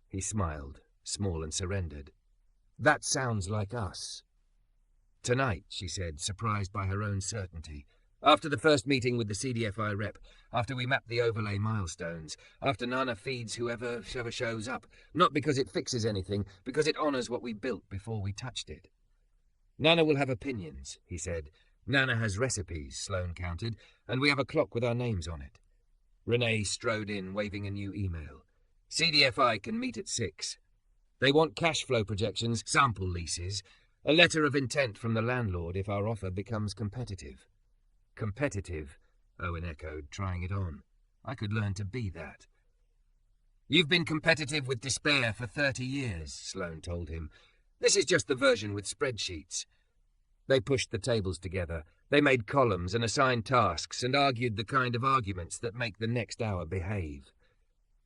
S1: He smiled, small and surrendered. "That sounds like us." "Tonight," she said, surprised by her own certainty. "After the first meeting with the CDFI rep, after we map the overlay milestones, after Nana feeds whoever shows up, not because it fixes anything, because it honors what we built before we touched it." "Nana will have opinions," he said. "Nana has recipes," Sloane counted, "and we have a clock with our names on it." Renee strode in, waving a new email. "CDFI can meet at 6. They want cash flow projections, sample leases, a letter of intent from the landlord if our offer becomes competitive." "Competitive," Owen echoed, trying it on. "I could learn to be that." "You've been competitive with despair for 30 years, Sloane told him. "This is just the version with spreadsheets." They pushed the tables together. They made columns and assigned tasks and argued the kind of arguments that make the next hour behave.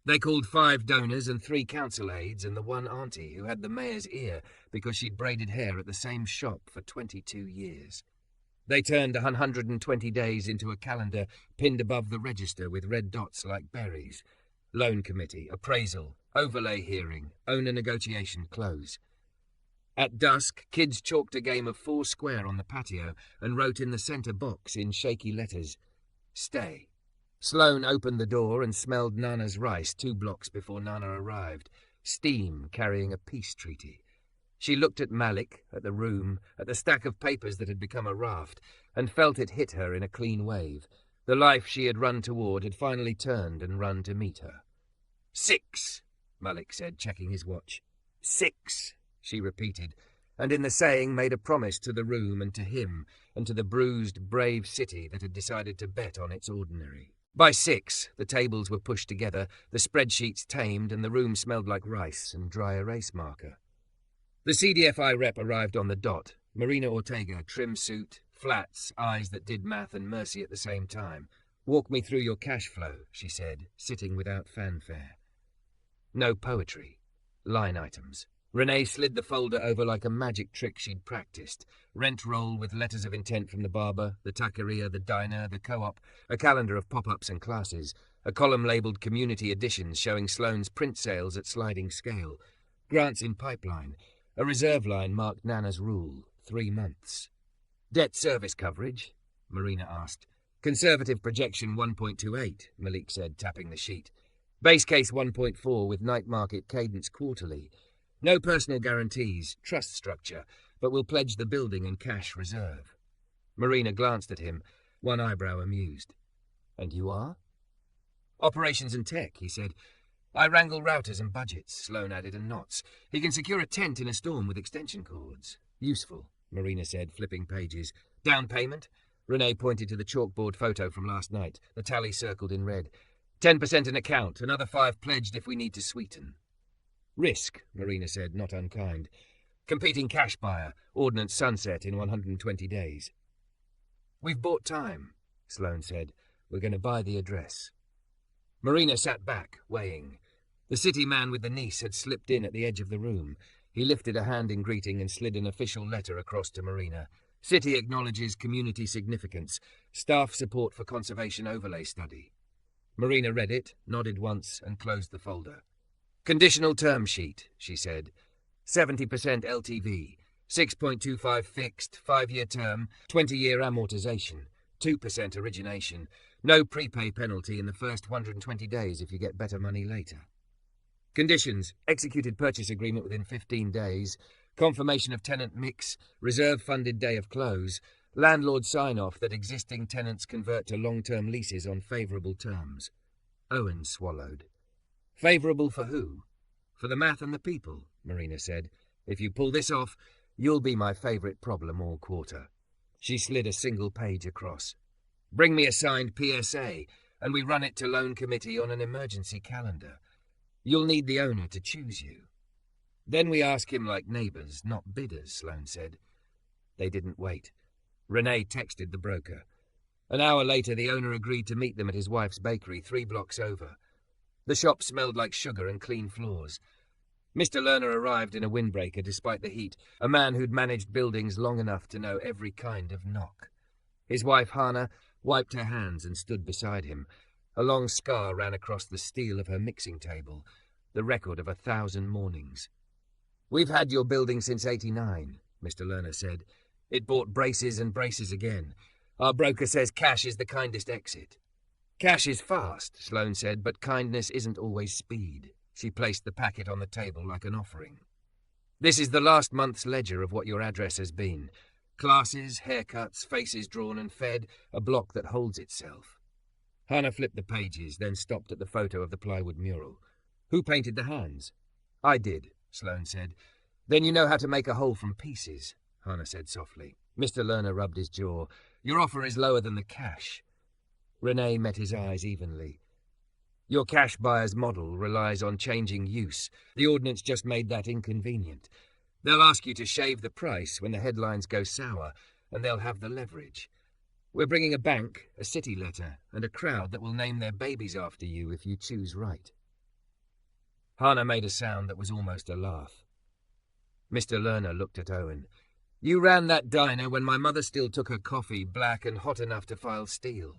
S1: They called 5 donors and 3 council aides and the one auntie who had the mayor's ear because she'd braided hair at the same shop for 22 years. They turned 120 days into a calendar pinned above the register with red dots like berries. Loan committee, appraisal, overlay hearing, owner negotiation, close. At dusk, kids chalked a game of 4 square on the patio and wrote in the centre box in shaky letters, "Stay." Sloane opened the door and smelled Nana's rice 2 blocks before Nana arrived, steam carrying a peace treaty. She looked at Malik, at the room, at the stack of papers that had become a raft, and felt it hit her in a clean wave. The life she had run toward had finally turned and run to meet her. 6, Malik said, checking his watch. 6, she repeated, and in the saying made a promise to the room and to him, and to the bruised, brave city that had decided to bet on its ordinary. By 6, the tables were pushed together, the spreadsheets tamed, and the room smelled like rice and dry erase marker. The CDFI rep arrived on the dot. Marina Ortega, trim suit, flats, eyes that did math and mercy at the same time. "Walk me through your cash flow," she said, sitting without fanfare. No poetry. Line items. Renee slid the folder over like a magic trick she'd practiced. Rent roll with letters of intent from the barber, the taqueria, the diner, the co-op, a calendar of pop-ups and classes, a column labelled community editions showing Sloane's print sales at sliding scale, grants in pipeline, a reserve line marked Nana's rule, 3 months. "Debt service coverage?" Marina asked. "Conservative projection 1.28, Malik said, tapping the sheet. "Base case 1.4 with night market cadence quarterly. No personal guarantees, trust structure, but we'll pledge the building and cash reserve." Marina glanced at him, one eyebrow amused. "And you are?" "Operations and tech," he said. "I wrangle routers and budgets," Sloane added, "and knots. He can secure a tent in a storm with extension cords." "Useful," Marina said, flipping pages. "Down payment?" Renee pointed to the chalkboard photo from last night, the tally circled in red. 10% an account, another 5 pledged if we need to sweeten." "Risk," Marina said, not unkind. "Competing cash buyer, ordnance sunset in 120 days. "We've bought time," Sloane said. "We're going to buy the address." Marina sat back, weighing. The city man with the niece had slipped in at the edge of the room. He lifted a hand in greeting and slid an official letter across to Marina. "City acknowledges community significance. Staff support for conservation overlay study." Marina read it, nodded once, and closed the folder. "Conditional term sheet," she said. 70% LTV, 6.25 fixed, 5-year term, 20-year amortization, 2% origination, no prepay penalty in the first 120 days if you get better money later. Conditions: executed purchase agreement within 15 days, confirmation of tenant mix, reserve funded day of close, landlord sign-off that existing tenants convert to long-term leases on favourable terms. Owen swallowed. "Favourable for who?" "For the math and the people," Marina said. "If you pull this off, you'll be my favourite problem all quarter." She slid a single page across. "Bring me a signed PSA, and we run it to loan committee on an emergency calendar. You'll need the owner to choose you. Then we ask him like neighbours, not bidders, Sloane said. They didn't wait. Renee texted the broker. An hour later, the owner agreed to meet them at his wife's bakery 3 blocks over. The shop smelled like sugar and clean floors. Mr. Lerner arrived in a windbreaker despite the heat, a man who'd managed buildings long enough to know every kind of knock. His wife, Hannah, wiped her hands and stood beside him. A long scar ran across the steel of her mixing table, the record of 1,000 mornings. We've had your building since '89, Mr. Lerner said. It bought braces and braces again. Our broker says cash is the kindest exit. Cash is fast, Sloane said, but kindness isn't always speed. She placed the packet on the table like an offering. This is the last month's ledger of what your address has been. Classes, haircuts, faces drawn and fed, a block that holds itself. Hannah flipped the pages, then stopped at the photo of the plywood mural. Who painted the hands? I did, Sloane said. Then you know how to make a hole from pieces, Hannah said softly. Mr. Lerner rubbed his jaw. Your offer is lower than the cash. Renee met his eyes evenly. Your cash buyer's model relies on changing use. The ordinance just made that inconvenient. They'll ask you to shave the price when the headlines go sour, and they'll have the leverage. We're bringing a bank, a city letter, and a crowd that will name their babies after you if you choose right. Hannah made a sound that was almost a laugh. Mr. Lerner looked at Owen. You ran that diner when my mother still took her coffee black and hot enough to file steel.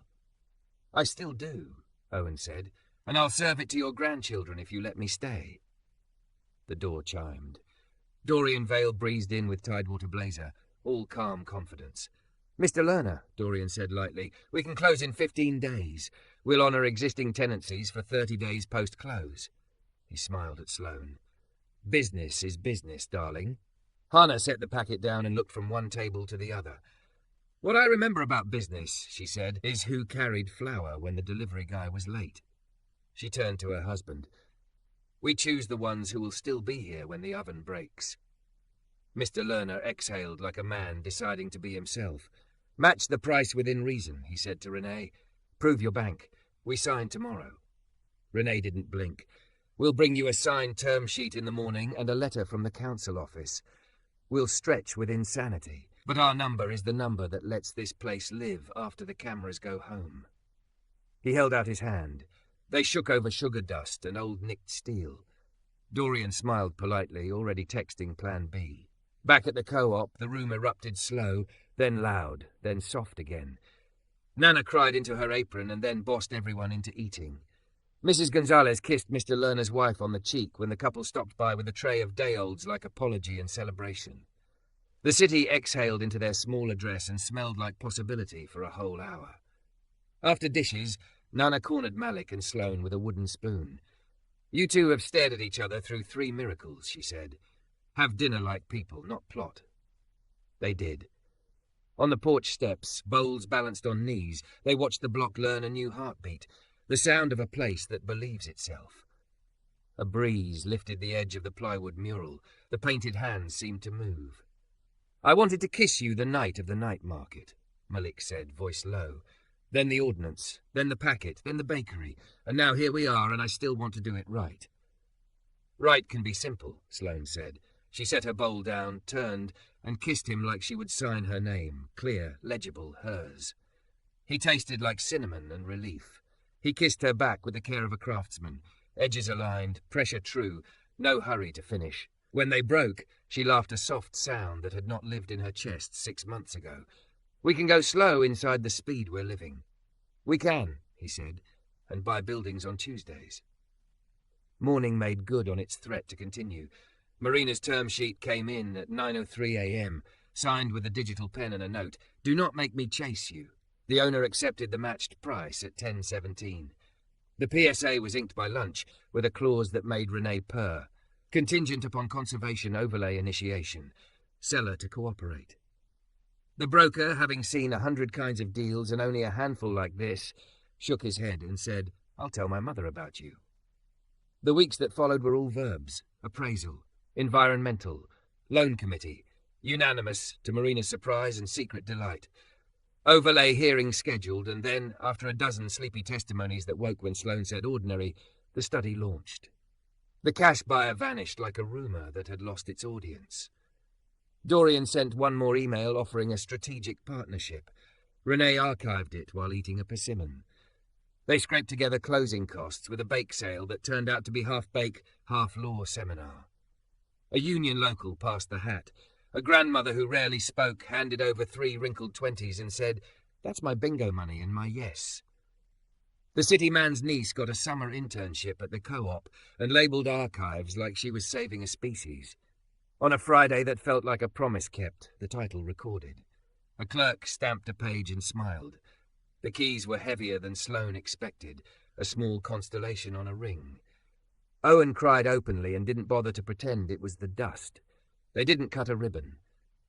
S1: I still do, Owen said, and I'll serve it to your grandchildren if you let me stay. The door chimed. Dorian Vale breezed in with Tidewater blazer, all calm confidence. Mr. Lerner, Dorian said lightly, we can close in 15 days. We'll honour existing tenancies for 30 days post-close. He smiled at Sloane. Business is business, darling. Hannah set the packet down and looked from one table to the other. What I remember about business, she said, is who carried flour when the delivery guy was late. She turned to her husband. We choose the ones who will still be here when the oven breaks. Mr. Lerner exhaled like a man deciding to be himself. Match the price within reason, he said to Renee. Prove your bank. We sign tomorrow. Renee didn't blink. We'll bring you a signed term sheet in the morning and a letter from the council office. We'll stretch with insanity, but our number is the number that lets this place live after the cameras go home. He held out his hand. They shook over sugar dust and old nicked steel. Dorian smiled politely, already texting Plan B. Back at the co-op, the room erupted slow, then loud, then soft again. Nana cried into her apron and then bossed everyone into eating. Mrs. Gonzalez kissed Mr. Lerner's wife on the cheek when the couple stopped by with a tray of day-olds like apology and celebration. The city exhaled into their small address and smelled like possibility for a whole hour. After dishes, Nana cornered Malik and Sloane with a wooden spoon. You two have stared at each other through 3 miracles, she said. Have dinner like people, not plot. They did. On the porch steps, bowls balanced on knees, they watched the block learn a new heartbeat, the sound of a place that believes itself. A breeze lifted the edge of the plywood mural. The painted hands seemed to move. I wanted to kiss you the night of the night market, Malik said, voice low. Then the ordnance, then the packet, then the bakery, and now here we are, and I still want to do it right. Right can be simple, Sloane said. She set her bowl down, turned, and kissed him like she would sign her name, clear, legible, hers. He tasted like cinnamon and relief. He kissed her back with the care of a craftsman, edges aligned, pressure true, no hurry to finish. When they broke, she laughed a soft sound that had not lived in her chest 6 months ago. We can go slow inside the speed we're living. We can, he said, and buy buildings on Tuesdays. Morning made good on its threat to continue. Marina's term sheet came in at 9:03 a.m., signed with a digital pen and a note. Do not make me chase you. The owner accepted the matched price at 10:17. The PSA was inked by lunch, with a clause that made Renee purr. Contingent upon conservation overlay initiation. Seller to cooperate. The broker, having seen 100 kinds of deals and only a handful like this, shook his head and said, I'll tell my mother about you. The weeks that followed were all verbs. Appraisal, environmental, loan committee, unanimous to Marina's surprise and secret delight. Overlay hearing scheduled, and then, after a dozen sleepy testimonies that woke when Sloane said ordinary, the study launched. The cash buyer vanished like a rumour that had lost its audience. Dorian sent one more email offering a strategic partnership. Renee archived it while eating a persimmon. They scraped together closing costs with a bake sale that turned out to be half-bake, half-law seminar. A union local passed the hat. A grandmother who rarely spoke handed over 3 wrinkled 20s and said, "That's my bingo money and my yes." The city man's niece got a summer internship at the co-op and labelled archives like she was saving a species. On a Friday that felt like a promise kept, the title recorded. A clerk stamped a page and smiled. The keys were heavier than Sloane expected, a small constellation on a ring. Owen cried openly and didn't bother to pretend it was the dust. They didn't cut a ribbon.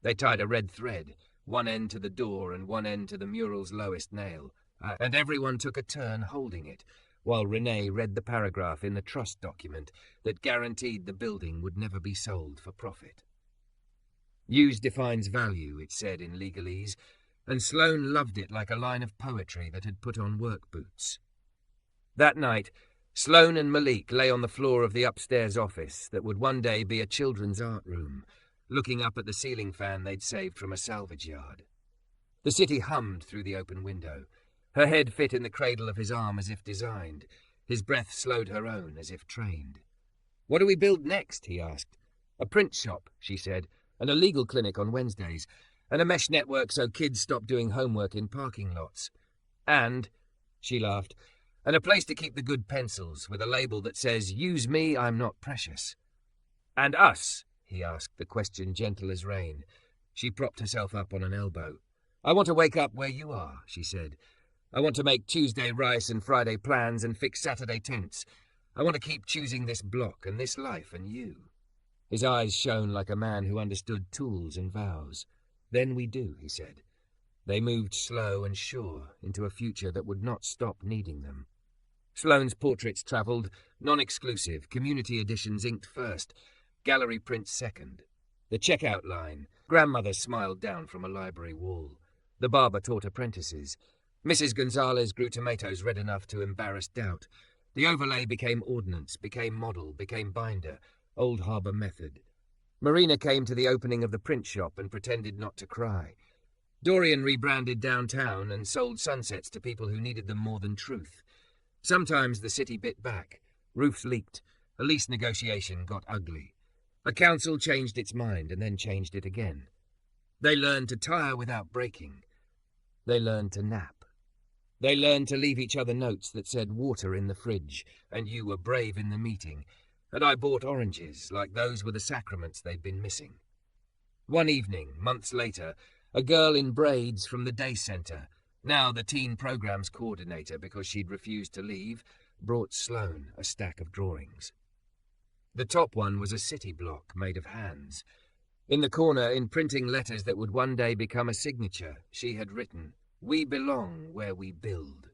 S1: They tied a red thread, one end to the door and one end to the mural's lowest nail, and everyone took a turn holding it, while Renee read the paragraph in the trust document that guaranteed the building would never be sold for profit. Use defines value, it said in legalese, and Sloane loved it like a line of poetry that had put on work boots. That night, Sloane and Malik lay on the floor of the upstairs office that would one day be a children's art room, looking up at the ceiling fan they'd saved from a salvage yard. The city hummed through the open window. Her head fit in the cradle of his arm as if designed. His breath slowed her own as if trained. "What do we build next?" he asked. "A print shop," she said, "and a legal clinic on Wednesdays, and a mesh network so kids stop doing homework in parking lots. And," she laughed, "and a place to keep the good pencils with a label that says, 'Use me, I'm not precious.'" "And us?" he asked, the question gentle as rain. She propped herself up on an elbow. "I want to wake up where you are," she said. "I want to make Tuesday rice and Friday plans and fix Saturday tents. I want to keep choosing this block and this life and you." His eyes shone like a man who understood tools and vows. "Then we do," he said. They moved slow and sure into a future that would not stop needing them. Sloane's portraits travelled, non-exclusive, community editions inked first, gallery prints second. The checkout line. Grandmother smiled down from a library wall. The barber taught apprentices. Mrs. Gonzalez grew tomatoes red enough to embarrass doubt. The overlay became ordnance, became model, became binder, Old Harbour method. Marina came to the opening of the print shop and pretended not to cry. Dorian rebranded downtown and sold sunsets to people who needed them more than truth. Sometimes the city bit back. Roofs leaked. A lease negotiation got ugly. A council changed its mind and then changed it again. They learned to tire without breaking. They learned to nap. They learned to leave each other notes that said water in the fridge, and you were brave in the meeting, and I bought oranges, like those were the sacraments they'd been missing. One evening, months later, a girl in braids from the day centre, now the teen programs coordinator because she'd refused to leave, brought Sloane a stack of drawings. The top one was a city block made of hands. In the corner, in printing letters that would one day become a signature, she had written, "We belong where we build."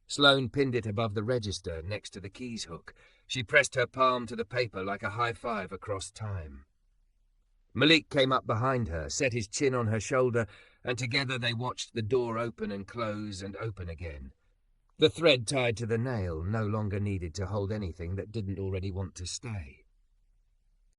S1: Sloane pinned it above the register next to the keys hook. She pressed her palm to the paper like a high five across time. Malik came up behind her, set his chin on her shoulder, and together they watched the door open and close and open again. The thread tied to the nail no longer needed to hold anything that didn't already want to stay.